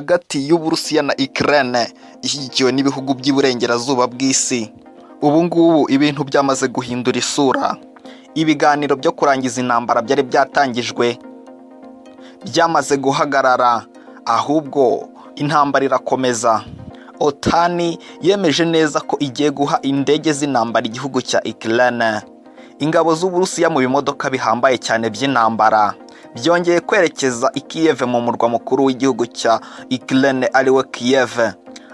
hagati y'Uburusiya na Ukraine ishyigikiwe n'ibihugu by'iburengerazuba bw'isi. Ubu ngubu ibintu byamaze guhindura isura. Ibiganiro byo kurangiza intambara byari byatangijwe byamaze guhagarara, ahubwo intambara irakomeza. OTAN yemeje neza ko igiye guha indege z'intambara igihugu cya Ukraine. Ingabo z'Uburusiya mu bimodoka bihambaye cyane by'intambara byongeye kwerekeza i Kiev mu murwa mukuru w'igihugu cya Ukraine ariwe Kiev.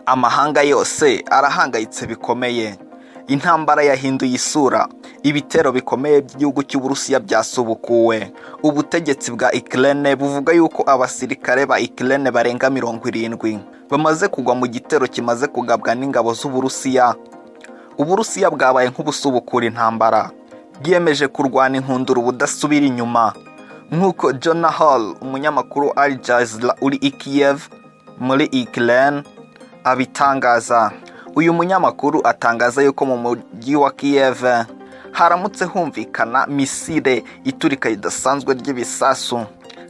Amahanga yose arahangayitse bikomeye. Intambara yahinduye isura. Ibitero bikomeye by'igihugu cy'Uburusiya byasubukuwe. Ubutegetsi bwa Ukraine buvuga yuko abasirikare ba Ukraine barenga 70 bamaze kugwa mu gitero kimaze kugabwa n'ingabo z'Uburusiya. Uburusiya bwabaye nk'ubusubukura intambara, bwiyemeje kurwana inkundura ubudasubira inyuma. Nk'uko Noneho umunyamakuru Al Jazeera uri i Kiev muri Ukraine abitangaza. Uyu munyamakuru atangaza yuko mu mujyi wa Kiev haramutse humvikana misile iturika idasanzwe ry'ibisasu,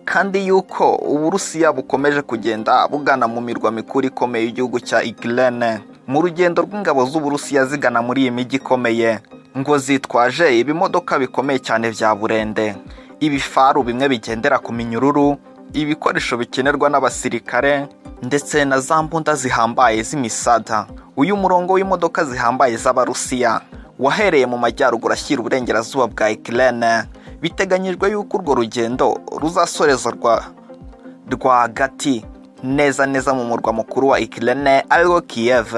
kandi yuko Uburusiya bukomeje kugenda bugana mu mirwa mikuru ikomeye y'igihugu cya Ukraine. Mu rugendo rw'ingabo z'Uburusiya zigana muri iyi mijyi ikomeye, ngo zitwaje ibimodoka bikomeye cyane bya burende, ibifaru bimwe bigendera ku minyururu, ibikoresho bikenerwa n'abasirikare ndetse na za mbunda zihambaye z'imisada. Uyu murongo w'imodoka zihambaye z'Abarusiya wahereye mu majyaruguru ashyira uburengerazuba bwa Ukraine. Biteganyijwe yuko urwo rugendo ruzasorezwa rwagati neza mu murwa mukuru wa Ukraine ariwo Kiev.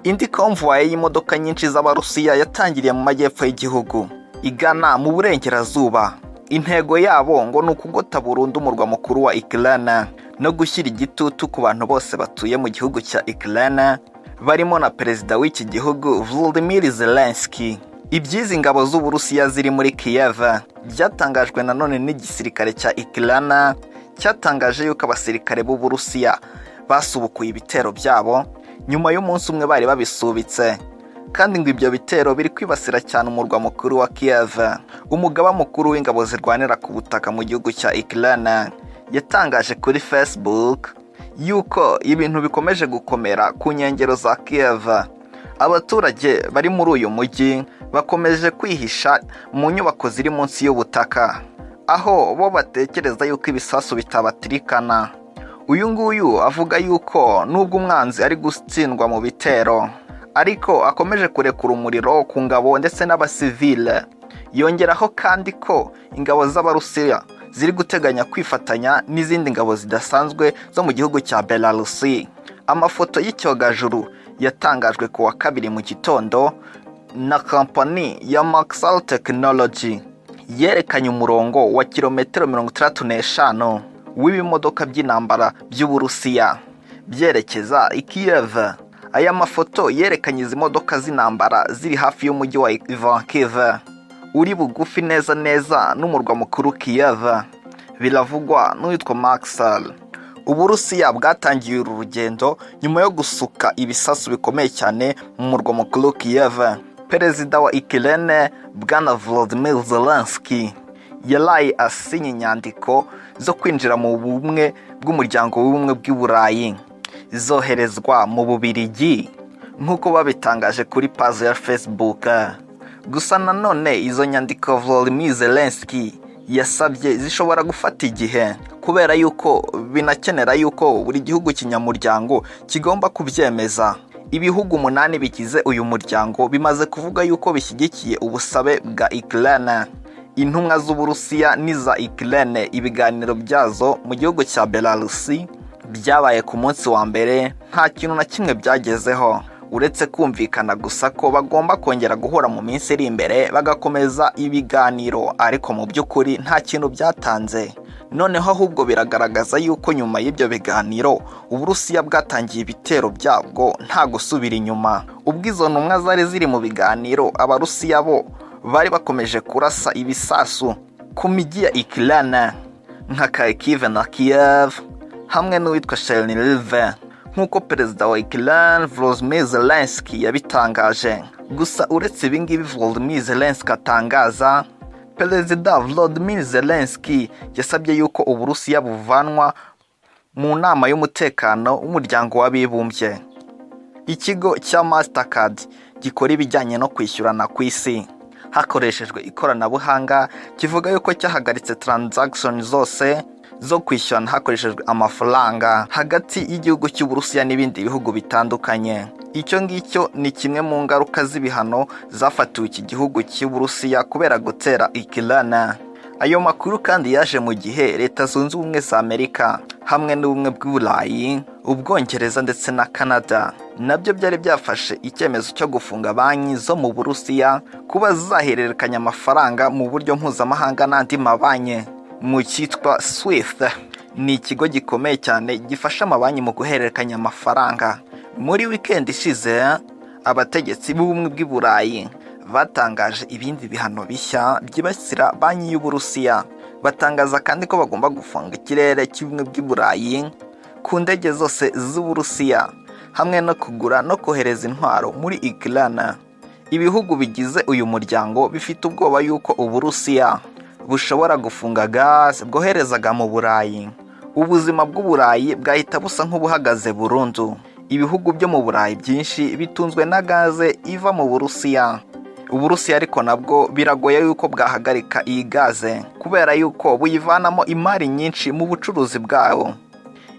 Indi convoy y'imodoka nyinshi z'Abarusiya yatangiriye mu majyepfo y'igihugu igana mu burengerazuba. Intego yabo ngo ni ukugota burundu umurwa mukuru wa Ukraine no gushyira igitutu ku bantu bose batuye mu gihugu cya Ukraine, barimo na perezida w'iki gihugu Volodymyr Zelensky. Ibyizi ngabo z'Uburusiya ziri muri Kiev byatangajwe nanone n'igisirikare cya Ukraine. Cyatangaje yuko abasirikare b'Uburusiya basubukuye ibitero byabo nyuma y'umunsi umwe bari babisubitse, kandi ngo ibyo bitero biri kwibasira cyane umurwa mukuru wa Kiev. Umugaba mukuru w'ingabo zirwanira ku butaka mu gihugu cya Ukraine yatangaje kuri Facebook yuko ibintu bikomeje gukomera ku nkengero za Kiev. Abaturage bari muri uyu mujyi bakomeje kwihisha mu nyubako ziri munsi y'ubutaka, aho bo batekereza yuko ibisasu bitabatirikana. Uyu nguyu avuga yuko nubwo umwanzi ari gutsindwa mu bitero, ariko akomeje kurekura umuriro ku ngabo ndetse n'abasivile. Yongeraho kandi ko ingabo z'Abarusiya ziri guteganya kwifatanya n'izindi ngabo zidasanzwe zo mu gihugu cya Belarusi. Amafoto y'icyogajuru yatangajwe ku wa kabiri mu gitondo na kampani ya Maxar Technology yerekanye umurongo wa kilometero 65 w'ibimodoka by'intambara by'Uburusiya byerekeza i Kiev. Aya mafoto yerekanye izi modoka z'intambara ziri hafi y'umujyi wa Kiev uri bugufi neza n'umurwa mukuru Kiev. Biravugwa n'uwitwa Maxar. Uburusiya bwatangiye uru rugendo nyuma yo gusuka ibisasu bikomeye cyane mu murwa mukuru Kiev. Perezida wa Ukraine Bwana Volodymyr Zelensky yaraye asinye inyandiko zo kwinjira mu bumwe bw'umuryango w'ubumwe bw'Iburayi zoherezwa mu Bubiligi nk'uko babitangaje kuri page ya Facebook. Gusa nanone izo nyandiko Volodymyr Zelensky yasabye zishobora gufata igihe, kubera yuko binakenera yuko buri gihugu kinyamuryango kigomba kubyemeza. Ibihugu 8 bigize uyu muryango bimaze kuvuga yuko bishyigikiye ubusabe bwa Ukraine. Intumwa z'Uburusiya n'iza Ukraine ibiganiro byazo mu gihugu cya Belarusi byabaye ku munsi wa mbere, nta kintu na kimwe byagezeho uretse kumvikana gusa ko bagomba kongera guhura mu minsi iri imbere bagakomeza ibiganiro, ariko mu by'ukuri nta kintu byatanze. Noneho ahubwo biragaragaza yuko nyuma y'ibyo biganiro Uburusiya bwatangiye ibitero byabwo nta gusubira inyuma. Ubwo izo ntumwa zari ziri mu biganiro, Abarusiya bo bari bakomeje kurasa ibisasu ku mijyi ya Ukraine nka Kharkiv na Kiev hamwe n'uwitwa Chernihiv, nk'uko perezida wa Ukraine Volodymyr Zelensky yabitangaje. Gusa uretse ibingibi Volodymyr Zelensky atangaza, Perezida Volodymyr Zelensky yasabye yuko Uburusiya buvanwa mu nama y'umutekano w'umuryango w'abibumbye. Ikigo cya Mastercard gikora ibijyanye no kwishyurana ku isi hakoreshejwe ikoranabuhanga kivuga yuko cyahagaritse transaction zose zo kwishyurana hakoreshejwe amafaranga hagati y'igihugu cy'Uburusiya n'ibindi bihugu bitandukanye. Icyo ngicyo ni kimwe mu ngaruka z'ibihano zafatiwe iki gihugu cy'Uburusiya kubera gutera Ukraine. Ayo makuru kandi yaje mu gihe Leta Zunze Ubumwe za Amerika hamwe n'ubumwe bw'Uburayi, Ubwongereza ndetse na Canada nabyo byari byafashe icyemezo cyo gufunga banki zo mu Burusiya kuba zahererekanya amafaranga mu buryo mpuzamahanga n'andi mabanki. Mu cyitwa SWIFT ni ikigo gikomeye cyane gifasha amabanki mu guhererekanya amafaranga. Muri weekend ishize abategetsi b'ubumwe bw'Uburayi batangaje ibindi bihano bishya byibasira banki y'Uburusiya. Batangaza kandi ko bagomba gufunga ikirere cy'ubumwe bw'Uburayi ku ndege zose z'Uburusiya hamwe no kugura no kohereza intwaro muri Ukraine. Ibihugu bigize uyu muryango bifite ubwoba yuko Uburusiya bushobora gufunga gaz bwoherezaga mu Burayi. Ubuzima bw'Uburayi bwahita busa nk'ubuhagaze burundu. Ibihugu byo mu Burayi byinshi bitunzwe na gaze iva mu Burusiya. Uburusiya ariko nabwo biragoye yuko bwahagarika iyi gaze kubera yuko buyivanamo imari nyinshi mu bucuruzi bwabo.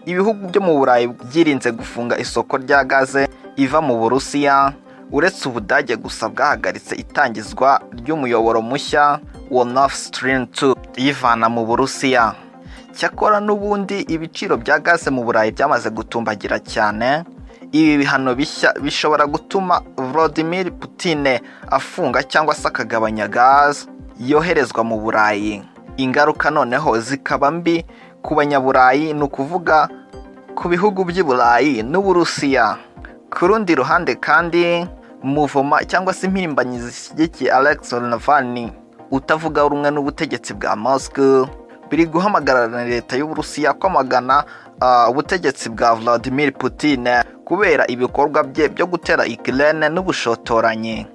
Ibihugu byo mu Burayi byirinze gufunga isoko rya gaze iva mu Burusiya, uretse Ubudage gusa bwahagaritse itangizwa ry'umuyoboro mushya wa Nord Stream 2 yivana mu Burusiya. Cyakora n'ubundi ibiciro bya gaze mu Burayi byamaze gutumbagira cyane. Ibi bihano bishya bishobora gutuma Vladimir Putin afunga cyangwa se akagabanya gaz yoherezwa mu Burayi. Ingaruka noneho zikaba mbi ku banyaburayi, ni ukuvuga ku bihugu by'i Burayi n'Uburusiya. Ku rundi ruhande kandi muvoma cyangwa se impirimbanyi zishyigikiye Alexei Navalny utavuga rumwe n'ubutegetsi bwa Moscow biri guhamagarana Leta y'Uburusiya kwamagana ubutegetsi bwa Vladimir Putin kubera ibikorwa bye byo gutera Ukraine n'ubushotoranyi.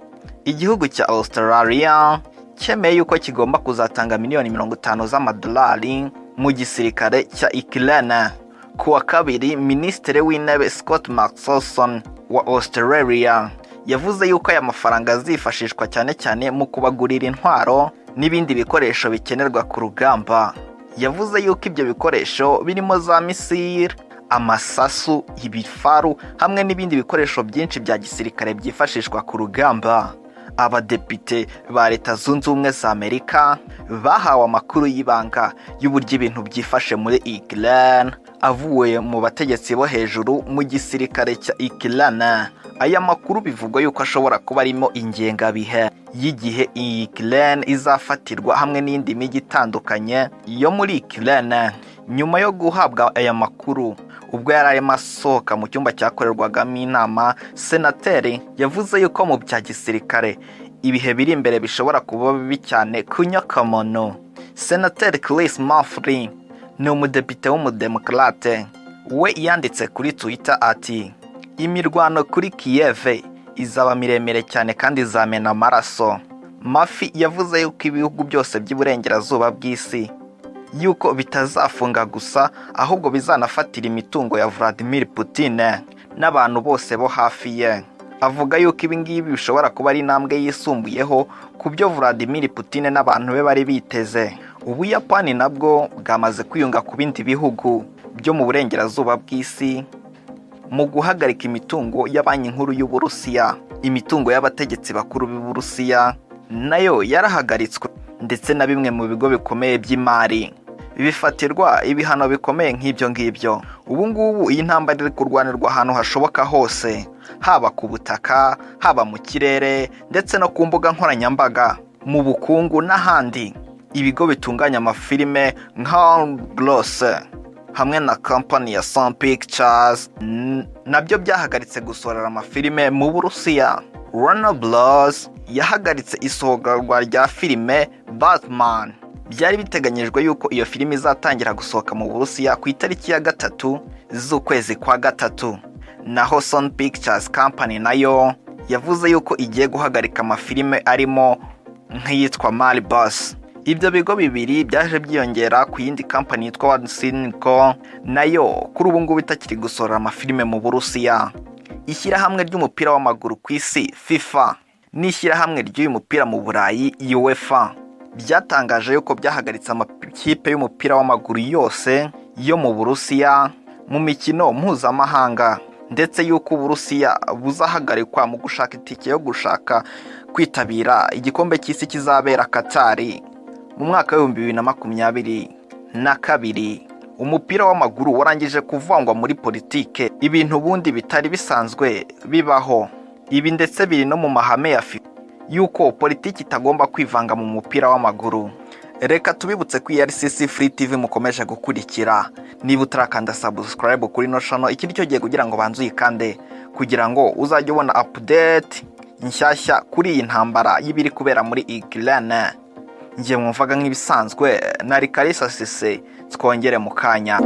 Igihugu cya Australia cyemeye yuko kigomba kuzatanga miliyoni 50 z'amadolari mu gisirikare cya Ukraine. Ku wa kabiri, Minisitiri w'Intebe Scott Morrison wa Australia yavuze yuko aya mafaranga azifashishwa cyane cyane mu kubagurira intwaro n'ibindi bikoresho bikenerwa ku rugamba. Yavuze yuko ibyo bikoresho birimo za misile, amasasu, ibifaru hamwe n'ibindi bikoresho byinshi bya gisirikare byifashishwa ku rugamba. Abadepite ba Leta Zunze Ubumwe za Amerika bahawe amakuru y'ibanga y'uburyo ibintu byifashe muri Ukraine avuye mu bategetsi bo hejuru mu gisirikare cya Ukraine. Aya makuru bivugwa yuko ashobora kuba arimo ingengabihe y'igihe Ukraine izafatirwa hamwe n'indi migi itandukanye yo muri Ukraine. Nyuma yo guhabwa aya makuru, ubwo yari arimo asohoka mu cyumba cyakorerwagamo inama, senateri yavuze yuko mu bya gisirikare ibihe biri imbere bishobora kuba bibi cyane ku nyokomuntu. Senateri Chris Murphy ni umudepite w'umudemokrate. We yanditse kuri Twitter ati, imirwano kuri Kiev izaba miremire cyane kandi izamena amaraso. Murphy yavuze yuko ibihugu byose by'iburengerazuba bw'isi yuko bitazafunga gusa ahubwo bizanafatira imitungo ya Vladimir Putin n'abantu bose bo hafi ye. Avuga yuko ibi ngibi bishobora kuba ari intambwe yisumbuyeho ku byo Vladimir Putin n'abantu be bari biteze. Ubuyapani nabwo bwamaze kwiyunga ku bindi bihugu byo mu burengerazuba bw'isi mu guhagarika imitungo ya banki nkuru y'Uburusiya. Imitungo y'abategetsi bakuru b'Uburusiya nayo yarahagaritswe, ndetse na bimwe mu bigo bikomeye by'imari bifatirwa ibihano bikomeye nk'ibyo ngibyo. Ubu ngubu iyi ntambara iri kurwanirwa ahantu hashoboka hose, haba ku butaka, haba mu kirere, ndetse no ku mbuga nkoranyambaga, mu bukungu n'ahandi. Ibigo bitunganya amafilime nka Yose hamwe na company ya Sun Pictures nabyo byahagaritse gusorera amafilime mu Burusiya. Warner Bros yahagaritse isohorwa rya filime Batman. Byari biteganyijwe yuko iyo filime izatangira gusohoka mu Burusiya ku itariki ya 3 z'ukwezi kwa 3. Naho Sun Pictures Company nayo yavuze yuko igiye guhagarika amafilime arimo nk'iyitwa Maribos Ibyo bigo bibiri byaje byiyongera ku yindi company yitwa RUSSIANKYIV nayo kuri ubu ngubu itakiri gusohora amafilime mu Burusiya. Ishyirahamwe ry'umupira w'amaguru ku isi FIFA n'ishyirahamwe ry'uyu mupira mu Burayi UEFA byatangaje yuko byahagaritse amakipe y'umupira w'amaguru yose yo mu Burusiya mu mikino mpuzamahanga, ndetse yuko Uburusiya buzahagarikwa mu gushaka itike yo gushaka kwitabira igikombe cy'isi kizabera Katari mu mwaka wa 2022. Umupira w'amaguru warangije kuvangwa muri politike, ibintu bundi bitari bisanzwe bibaho. Ibi ndetse biri no mu mahame ya FIFA yuko politiki itagomba kwivanga mu mupira w'amaguru. Reka tubibutse ko RCC Free TV mukomeje gukurikira. Niba utarakanda subscribe kuri no channel, iki nicyo gihe kugira ngo banze uyikande kugira ngo uzajye ubona update nshyashya kuri iyi ntambara y'ibiri kubera muri Ukraine. Ngiye mwumvaga nk'ibisanzwe na Rikarisa Sise, twongere mu kanya.